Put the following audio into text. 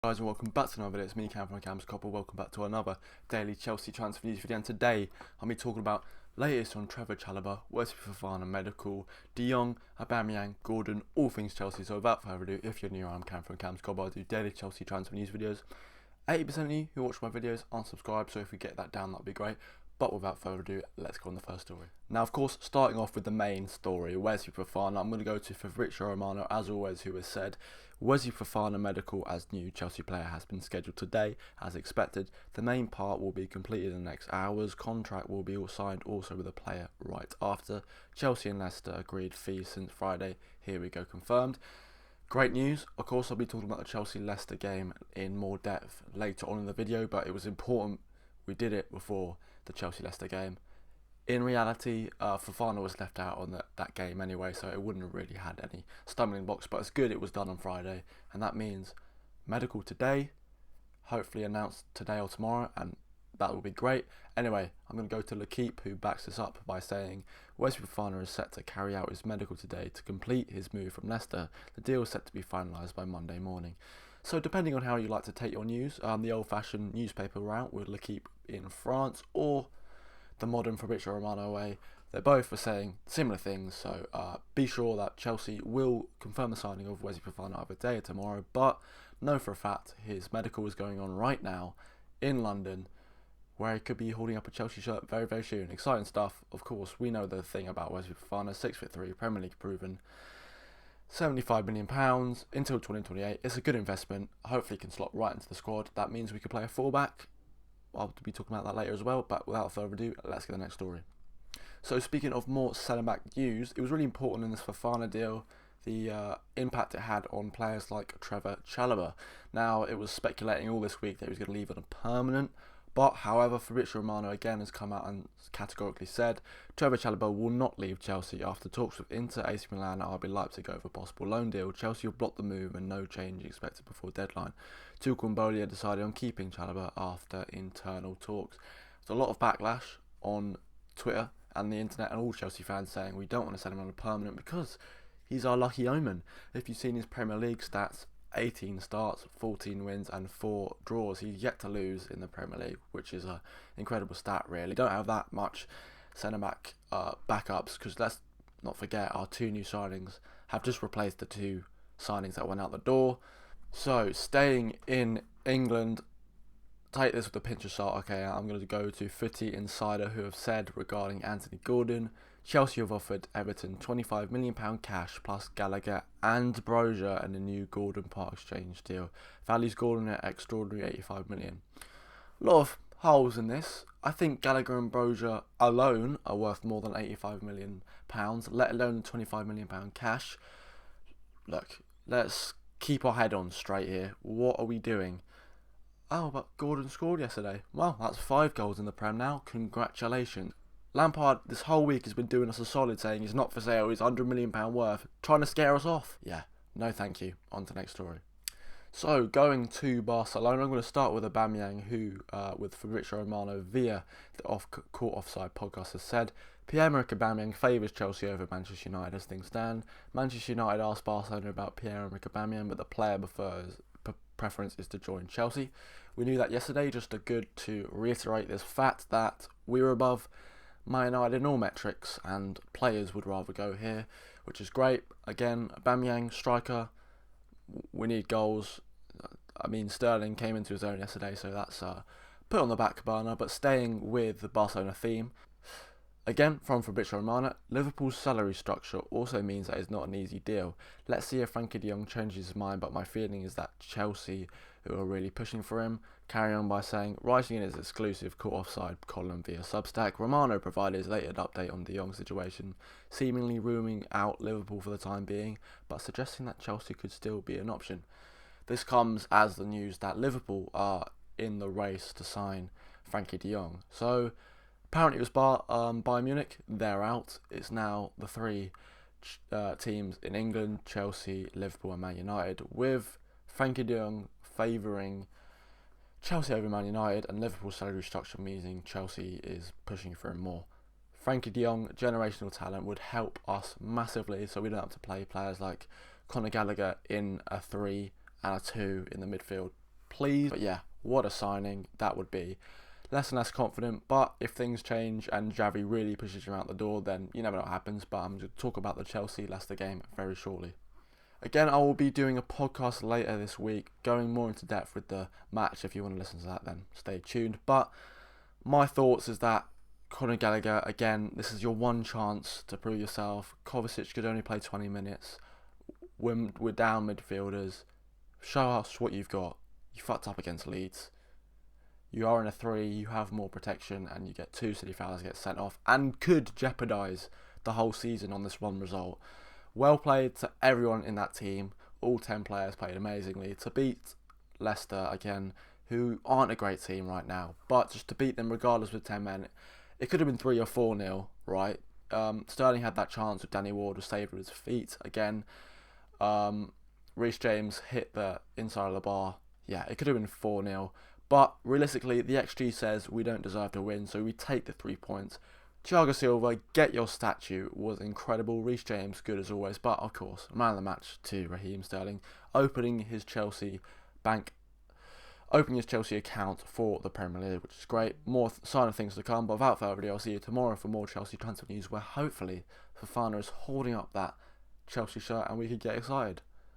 Guys, and welcome back to another video. It's me, Cam from Cam's Copper. Welcome back to another daily Chelsea transfer news video. And today I'll be talking about latest on Trev, CHALOBAH, Fofana Medical, De Jong, AUBAMEYANG, Gordon, all things Chelsea. So without further ado, if you're new, I'm Cam from Cam's Copper. I do daily Chelsea transfer news videos. 80% of you who watch my videos aren't subscribed, so if we get that down, that'd be great. But without further ado, let's go on the first story. Now, of course, starting off with the main story, Fofana. I'm going to go to Fabrizio Romano, as always, who has said, Fofana Medical as new Chelsea player has been scheduled today, as expected. The main part will be completed in the next hours. Contract will be all signed also with the player right after. Chelsea and Leicester agreed fees since Friday. Here we go, confirmed. Great news. Of course, I'll be talking about the Chelsea-Leicester game in more depth later on in the video, but it was important we did it before the Chelsea-Leicester game. In reality, Fofana was left out on that game anyway, so it wouldn't have really had any stumbling blocks, but it's good it was done on Friday, and that means medical today, hopefully announced today or tomorrow, and that will be great. Anyway, I'm going to go to L'Equipe, who backs this up by saying, Fofana is set to carry out his medical today to complete his move from Leicester. The deal is set to be finalised by Monday morning. So depending on how you like to take your news, the old-fashioned newspaper route with L'Equipe in France, or the modern Fabrizio Romano way, they both were saying similar things. So be sure that Chelsea will confirm the signing of Fofana either today or tomorrow, but know for a fact his medical is going on right now in London, where he could be holding up a Chelsea shirt very, very soon. Exciting stuff. Of course, we know the thing about Fofana, 6'3", Premier League proven, £75 million until 2028. It's a good investment. Hopefully, he can slot right into the squad. That means we could play a fullback. I'll be talking about that later as well. But without further ado, let's get the next story. So speaking of more centre back news, it was really important in this Fofana deal, the impact it had on players like Trev, CHALOBAH. Now, it was speculating all this week that he was going to leave on a permanent. But, however, Fabrizio Romano again has come out and categorically said Trev, CHALOBAH will not leave Chelsea after talks with Inter, AC Milan and RB Leipzig over a possible loan deal. Chelsea will block the move and no change expected before deadline. Tuchel and Boehly decided on keeping CHALOBAH after internal talks. There's a lot of backlash on Twitter and the internet and all Chelsea fans saying we don't want to sell him on a permanent because he's our lucky omen. If you've seen his Premier League stats, 18 starts, 14 wins and 4 draws. He's yet to lose in the Premier League, which is an incredible stat, really. Don't have that much centre-back backups, because let's not forget our 2 new signings have just replaced the 2 signings that went out the door. So, staying in England, take this with a pinch of salt. Okay, I'm going to go to Footy Insider, who have said regarding Anthony Gordon, Chelsea have offered Everton £25 million cash plus Gallagher and Brozier and a new Gordon Park exchange deal. Values Gordon at extraordinary £85 million. A lot of holes in this. I think Gallagher and Brozier alone are worth more than £85 million, let alone £25 million cash. Look, let's keep our head on straight here. What are we doing? Oh, but Gordon scored yesterday. Well, that's 5 goals in the Prem now. Congratulations. Lampard this whole week has been doing us a solid, saying he's not for sale, he's £100 million worth, trying to scare us off. Yeah, no thank you. On to the next story. So, going to Barcelona, I'm going to start with AUBAMEYANG, who, with Fabrizio Romano via the Off-Court Offside podcast, has said, Pierre-Emerick Aubameyang favours Chelsea over Manchester United as things stand. Manchester United asked Barcelona about Pierre-Emerick Aubameyang, but the player preference is to join Chelsea. We knew that yesterday, just good to reiterate this fact that we were above Man United in all metrics and players would rather go here, which is great. Again, AUBAMEYANG, striker, we need goals. I mean, Sterling came into his own yesterday, so that's put on the back burner. But staying with the Barcelona theme, again from Fabrizio Romano, Liverpool's salary structure also means that it's not an easy deal. Let's see if Frenkie de Jong changes his mind, but my feeling is that Chelsea, who are really pushing for him, carry on by saying, writing in his exclusive Court Offside column via Substack, Romano provided his latest update on de Jong's situation, seemingly ruling out Liverpool for the time being, but suggesting that Chelsea could still be an option. This comes as the news that Liverpool are in the race to sign Frenkie de Jong. So, apparently it was Bayern Munich, they're out. It's now the 3 teams in England, Chelsea, Liverpool and Man United, with Frenkie de Jong favouring Chelsea over Man United, and Liverpool's salary structure meaning Chelsea is pushing for him more. Frenkie de Jong, generational talent, would help us massively, so we don't have to play players like Conor Gallagher in a 3 and a 2 in the midfield. pleased. But yeah, what a signing that would be. Less and less confident, but if things change and Javi really pushes you out the door, then you never know what happens. But I'm going to talk about the Chelsea-Leicester game very shortly. Again, I will be doing a podcast later this week, going more into depth with the match. If you want to listen to that, then stay tuned. But my thoughts is that Conor Gallagher, again, this is your one chance to prove yourself. Kovacic could only play 20 minutes. We're down midfielders. Show us what you've got. You fucked up against Leeds. You are in a 3, you have more protection, and you get 2 silly fouls get sent off, and could jeopardise the whole season on this one result. Well played to everyone in that team. All 10 players played amazingly. To beat Leicester, again, who aren't a great team right now, but just to beat them regardless with 10 men, it could have been 3 or 4-0, right? Sterling had that chance with Danny Ward, was saved with his feet again. Reece James hit the inside of the bar. Yeah, it could have been 4-0. But realistically, the XG says we don't deserve to win, so we take the 3 points. Thiago Silva, get your statue, was incredible. Reece James, good as always. But of course, man of the match to Raheem Sterling, opening his Chelsea account for the Premier League, which is great. More sign of things to come. But without further ado, I'll see you tomorrow for more Chelsea transfer news, where hopefully Fofana is holding up that Chelsea shirt and we could get excited.